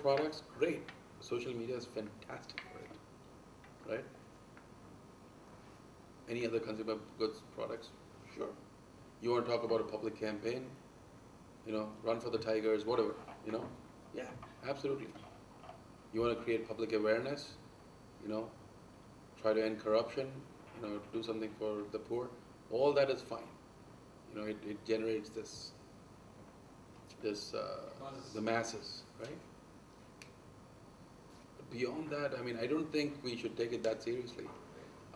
products, great. Social media is fantastic for it, right? Any other consumer goods products? Sure. You want to talk about a public campaign, run for the tigers, whatever, yeah, absolutely. You want to create public awareness, you know, try to end corruption, do something for the poor, all that is fine. It generates the masses, right? But beyond that, I mean, I don't think we should take it that seriously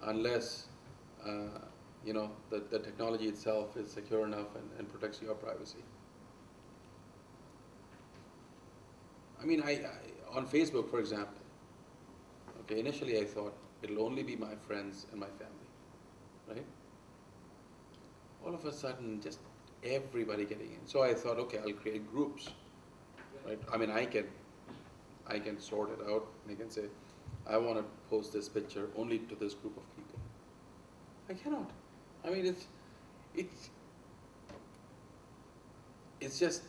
unless, the technology itself is secure enough and protects your privacy. I mean, on Facebook, for example, okay, initially I thought it'll only be my friends and my family, right? All of a sudden, just everybody getting in. So I thought, okay, I'll create groups, right? I mean, I can sort it out, and I can say, I want to post this picture only to this group of people. I cannot. I mean, it's just,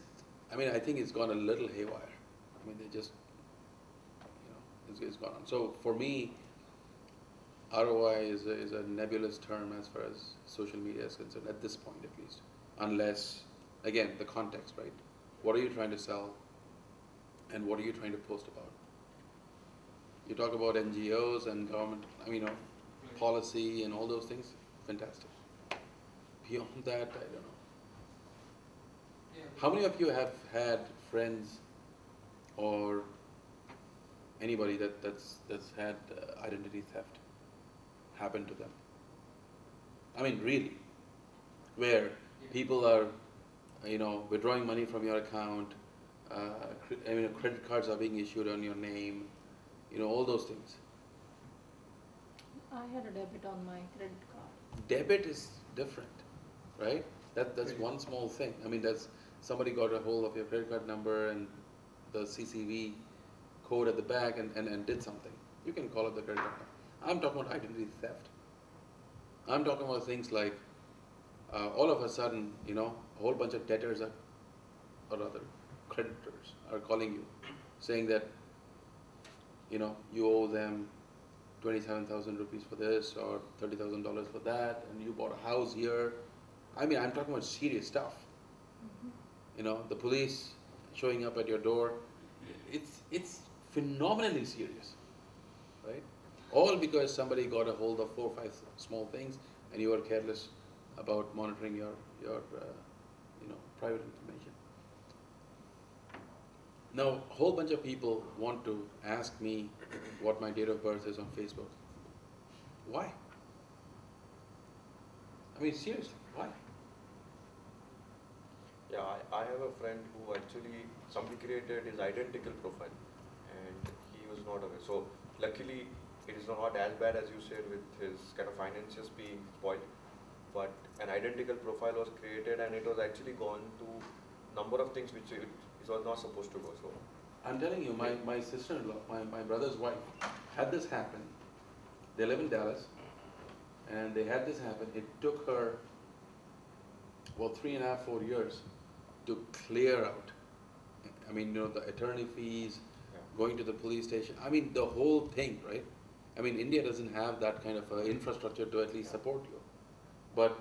I mean, I think it's gone a little haywire. I mean, they just, it's gone on. So for me, ROI is a nebulous term as far as social media is concerned, at this point at least. Unless, again, the context, right? What are you trying to sell and what are you trying to post about? You talk about NGOs and government, I mean, policy and all those things, fantastic. Beyond that, I don't know. How many of you have had friends or anybody that's had identity theft happen to them? I mean, really, where people are, withdrawing money from your account, credit cards are being issued on your name, all those things. I had a debit on my credit card. Debit is different, right? That's one small thing. I mean, that's somebody got a hold of your credit card number and the CCV code at the back and did something. You can call it the credit card number. I'm talking about identity theft. I'm talking about things like all of a sudden, a whole bunch of debtors or rather creditors are calling you saying that, you owe them 27,000 rupees for this or $30,000 for that, and you bought a house here. I mean, I'm talking about serious stuff. Mm-hmm. The police showing up at your door. It's phenomenally serious, right? All because somebody got a hold of 4 or 5 small things, and you were careless about monitoring your private information. Now, a whole bunch of people want to ask me what my date of birth is on Facebook. Why? I mean, seriously, why? Yeah, I have a friend who actually, somebody created his identical profile and he was not aware. So luckily, it is not as bad as you said with his kind of finances being spoiled, but an identical profile was created and it was actually gone to number of things which it was not supposed to go. So I'm telling you, my sister-in-law, my brother's wife, had this happen. They live in Dallas, and they had this happen. It took her, 3.5, 4 years to clear out. I mean, the attorney fees, going to the police station. I mean, the whole thing, right? I mean, India doesn't have that kind of infrastructure to at least support you. But,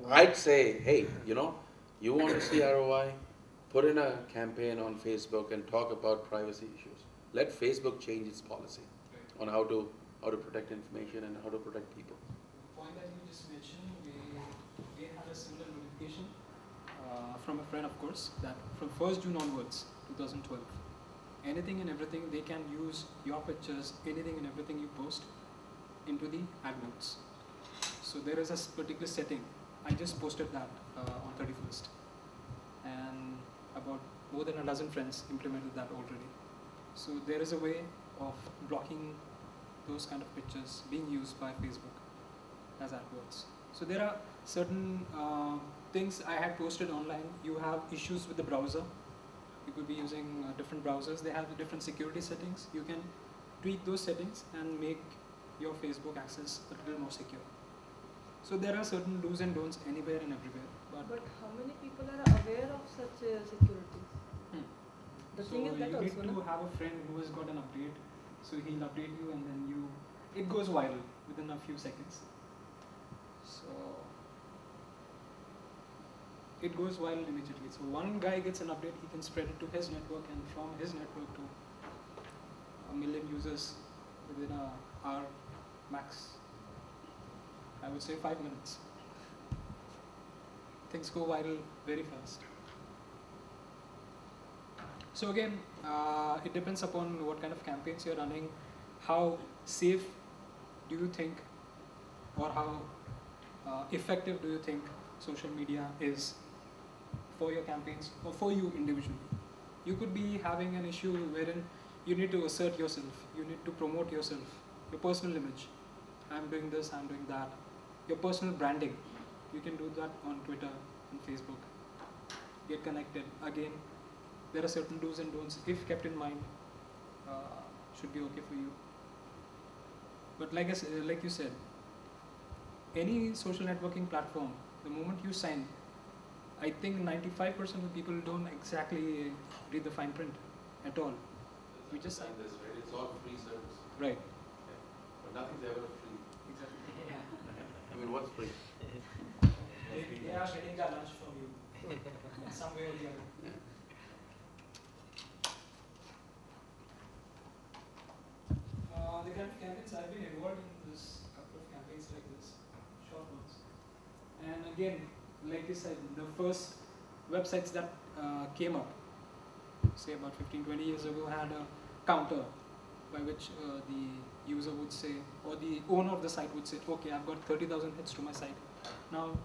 I'd say, hey, you want to see ROI? Put in a campaign on Facebook and talk about privacy issues. Let Facebook change its policy on how to protect information and how to protect people. The point that you just mentioned, we had a similar notification from a friend, of course, that from 1st June onwards, 2012, anything and everything, they can use your pictures, anything and everything you post into the ad notes. So there is a particular setting. I just posted that on 31st. And about more than a dozen friends implemented that already. So there is a way of blocking those kind of pictures being used by Facebook as AdWords. So there are certain things I had posted online. You have issues with the browser. You could be using different browsers. They have different security settings. You can tweak those settings and make your Facebook access a little more secure. So there are certain do's and don'ts anywhere and everywhere. But how many people are aware of such securities? The So thing is that you need also, to no? have a friend who has got an update. So he'll update you, and then it goes viral within a few seconds. So it goes viral immediately. So one guy gets an update, he can spread it to his network, and from his network to a million users within a hour max. I would say 5 minutes. Things go viral very fast. So again, it depends upon what kind of campaigns you're running, how safe do you think, or how effective do you think social media is for your campaigns or for you individually. You could be having an issue wherein you need to assert yourself, you need to promote yourself, your personal image. I'm doing this, I'm doing that. Your personal branding, you can do that on Twitter and Facebook. Get connected. Again, there are certain do's and don'ts, if kept in mind, should be okay for you. But like you said, any social networking platform, the moment you sign, I think 95% of people don't exactly read the fine print at all. We just sign this, right? It's all free service. Right. But nothing's ever free. Exactly. I mean, what's free? They are getting their lunch from you in some way or the other. Yeah. The kind of campaigns I've been involved in, this couple of campaigns like this, short ones. And again, like you said, the first websites that came up, say about 15-20 years ago, had a counter by which the user would say, or the owner of the site would say, okay, I've got 30,000 hits to my site. Now,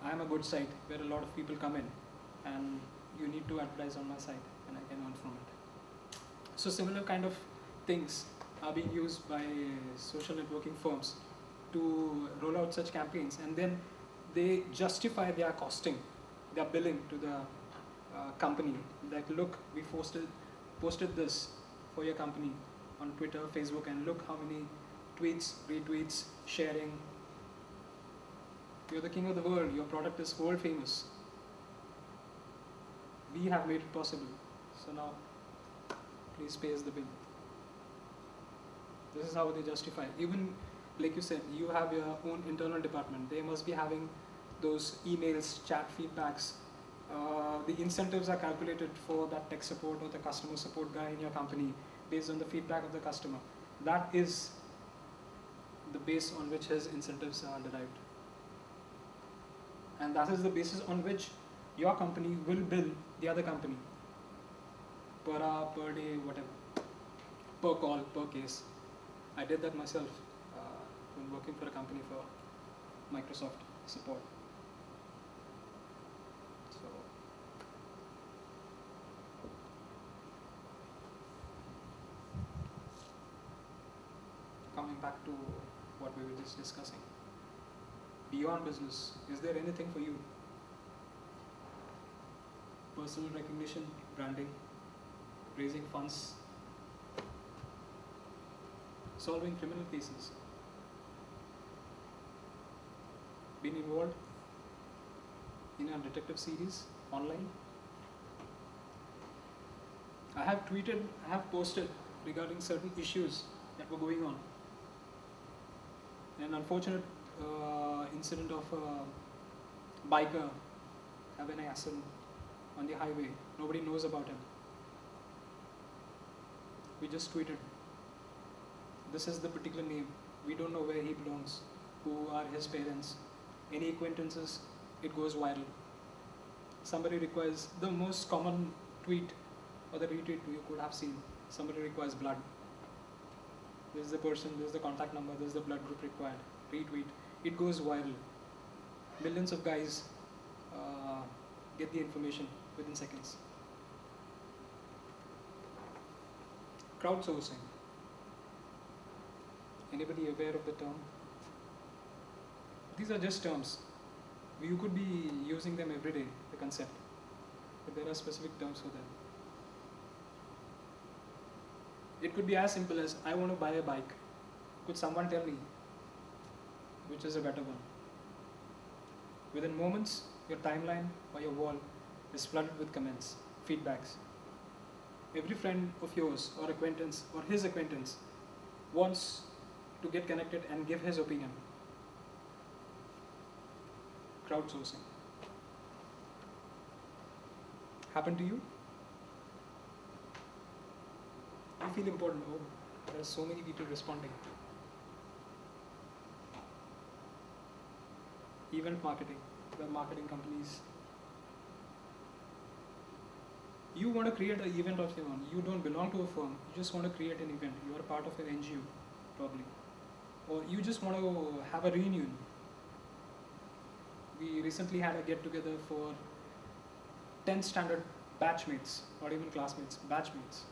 I'm a good site where a lot of people come in, and you need to advertise on my site, and I can earn from it. So similar kind of things are being used by social networking firms to roll out such campaigns, and then they justify their costing, their billing to the company. Like, look, we posted this for your company on Twitter, Facebook, and look how many tweets, retweets, sharing. You're the king of the world. Your product is world famous. We have made it possible. So now, please pay us the bill. This is how they justify. Even, like you said, you have your own internal department. They must be having those emails, chat feedbacks. The incentives are calculated for that tech support or the customer support guy in your company based on the feedback of the customer. That is the base on which his incentives are derived. And that is the basis on which your company will bill the other company per hour, per day, whatever, per call, per case. I did that myself when working for a company for Microsoft support. So, coming back to what we were just discussing, beyond business, is there anything for you? Personal recognition, branding, raising funds, solving criminal cases, been involved in a detective series online. I have tweeted, I have posted regarding certain issues that were going on. An unfortunate incident of a biker having an accident on the highway. Nobody knows about him. We just tweeted, this is the particular name. We don't know where he belongs, who are his parents. Any acquaintances, it goes viral. Somebody requires, the most common tweet or the retweet you could have seen, somebody requires blood. This is the person, this is the contact number, this is the blood group required. Retweet. It goes viral. Millions of guys get the information within seconds. Crowdsourcing. Anybody aware of the term? These are just terms. You could be using them every day, the concept. But there are specific terms for them. It could be as simple as, I want to buy a bike. Could someone tell me which is a better one? Within moments, your timeline or your wall is flooded with comments, feedbacks. Every friend of yours or acquaintance or his acquaintance wants to get connected and give his opinion. Crowdsourcing. Happened to you? You feel important. Oh, there are so many people responding. Event marketing, the marketing companies. You want to create an event of your own. You don't belong to a firm. You just want to create an event. You are part of an NGO, probably. Or you just want to have a reunion. We recently had a get-together for 10th standard batchmates, not even classmates, batchmates,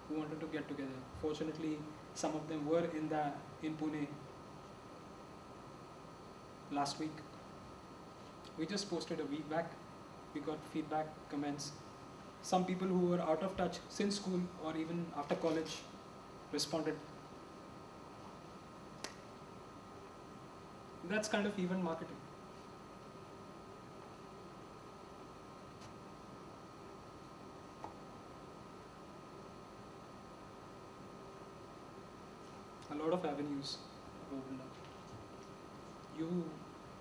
who wanted to get together. Fortunately, some of them were in Pune last week. We just posted a week back. We got feedback, comments. Some people who were out of touch since school or even after college responded. That's kind of event marketing. A lot of avenues have opened up.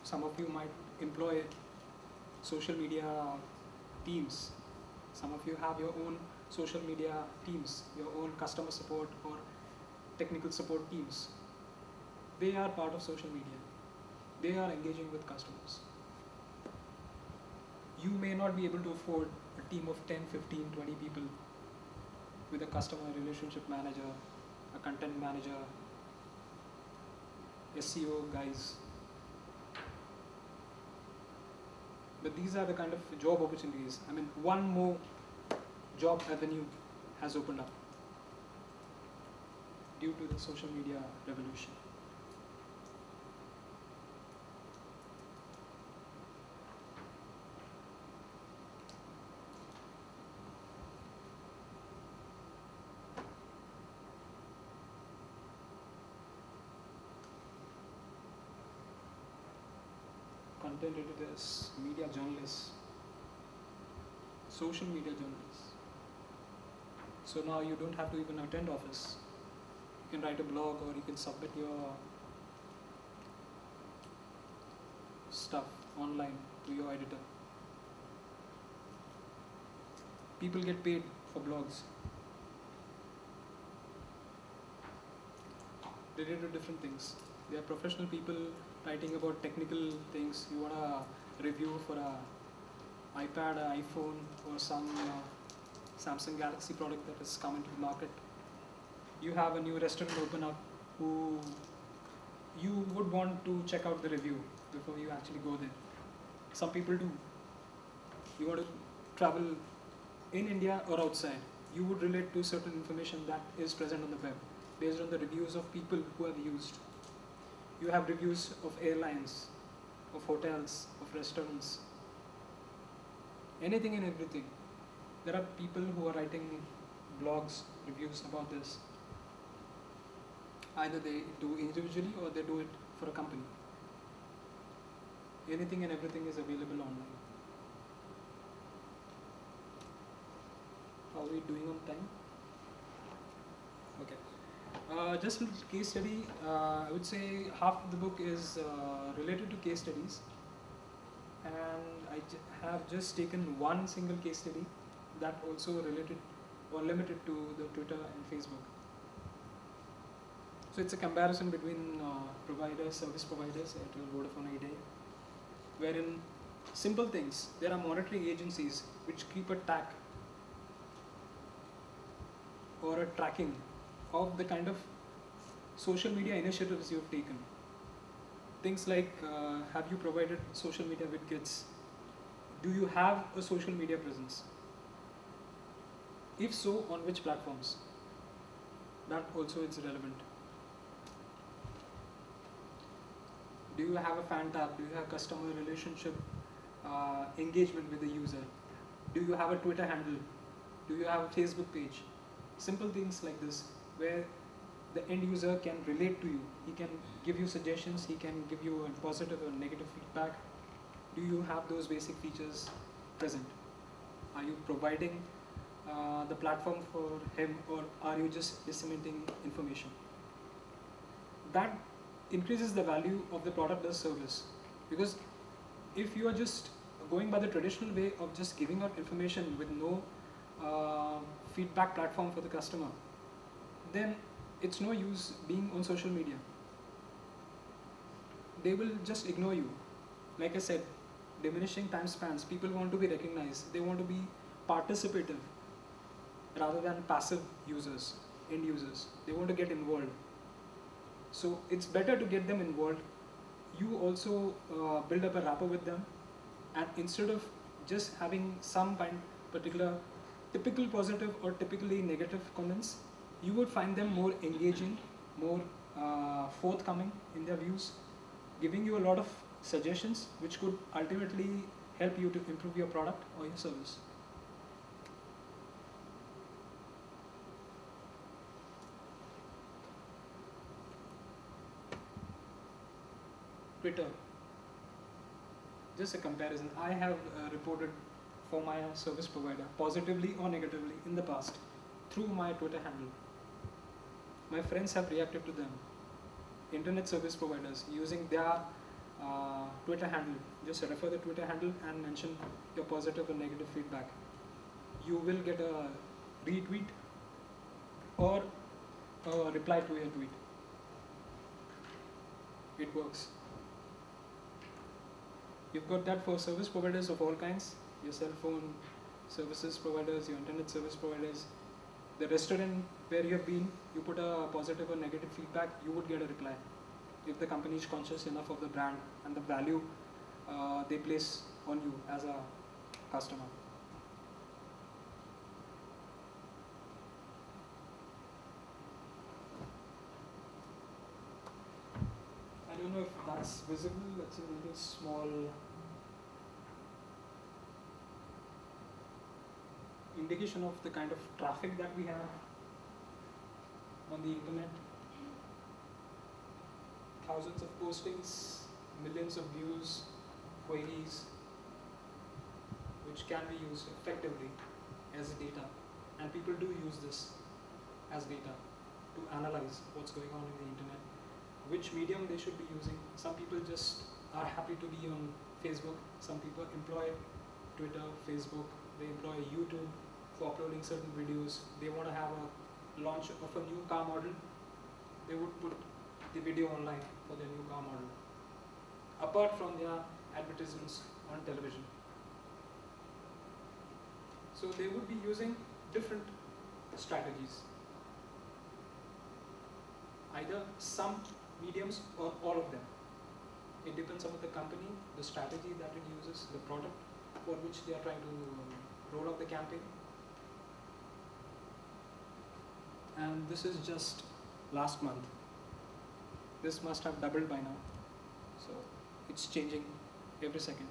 Some of you might employ social media teams. Some of you have your own social media teams, your own customer support or technical support teams. They are part of social media. They are engaging with customers. You may not be able to afford a team of 10, 15, 20 people with a customer relationship manager, a content manager, SEO guys. But these are the kind of job opportunities. I mean, one more job avenue has opened up due to the social media revolution. Content editors, media journalists, social media journalists. So now you don't have to even attend office. You can write a blog or you can submit your stuff online to your editor. People get paid for blogs. They do different things. They are professional people writing about technical things. You want a review for a iPad, an iPhone, or some Samsung Galaxy product that is coming to the market. You have a new restaurant open up who you would want to check out the review before you actually go there. Some people do. You want to travel in India or outside. You would relate to certain information that is present on the web based on the reviews of people who have used. You have reviews of airlines, of hotels, of restaurants, anything and everything. There are people who are writing blogs, reviews about this. Either they do individually or they do it for a company. Anything and everything is available online. How are we doing on time? Okay. Just a case study, I would say half of the book is related to case studies, and I have just taken one single case study that also related or limited to the Twitter and Facebook. So it's a comparison between providers, service providers, Airtel, Vodafone, Idea, wherein simple things, there are monitoring agencies which keep a tag or a tracking of the kind of social media initiatives you've taken. Things like, have you provided social media with kids? Do you have a social media presence? If so, on which platforms? That also is relevant. Do you have a fan tab? Do you have customer relationship engagement with the user? Do you have a Twitter handle? Do you have a Facebook page? Simple things like this, where the end user can relate to you. He can give you suggestions, he can give you a positive or negative feedback. Do you have those basic features present? Are you providing the platform for him, or are you just disseminating information? That increases the value of the product or service. Because if you are just going by the traditional way of just giving out information with no feedback platform for the customer, then it's no use being on social media. They will just ignore you. Like I said, diminishing time spans, people want to be recognized, they want to be participative rather than passive users, end users. They want to get involved. So it's better to get them involved. You also build up a rapport with them, and instead of just having some kind particular typical positive or typically negative comments, you would find them more engaging, more forthcoming in their views, giving you a lot of suggestions which could ultimately help you to improve your product or your service. Twitter, just a comparison. I have reported for my service provider positively or negatively in the past through my Twitter handle. My friends have reacted to them. Internet service providers using their Twitter handle. Just refer the Twitter handle and mention your positive or negative feedback. You will get a retweet or a reply to your tweet. It works. You've got that for service providers of all kinds, your cell phone services providers, your internet service providers. The restaurant where you have been, you put a positive or negative feedback, you would get a reply. If the company is conscious enough of the brand and the value they place on you as a customer. I don't know if that's visible, that's a little small indication of the kind of traffic that we have on the internet. Thousands of postings, millions of views, queries, which can be used effectively as data. And people do use this as data to analyze what's going on in the internet, which medium they should be using. Some people just are happy to be on Facebook. Some people employ Twitter, Facebook, they employ YouTube for uploading certain videos. They want to have a launch of a new car model. They would put the video online for their new car model, apart from their advertisements on television. So they would be using different strategies, either some mediums or all of them. It depends on the company, the strategy that it uses, the product for which they are trying to roll out the campaign. And this is just last month. This must have doubled by now. So it's changing every second.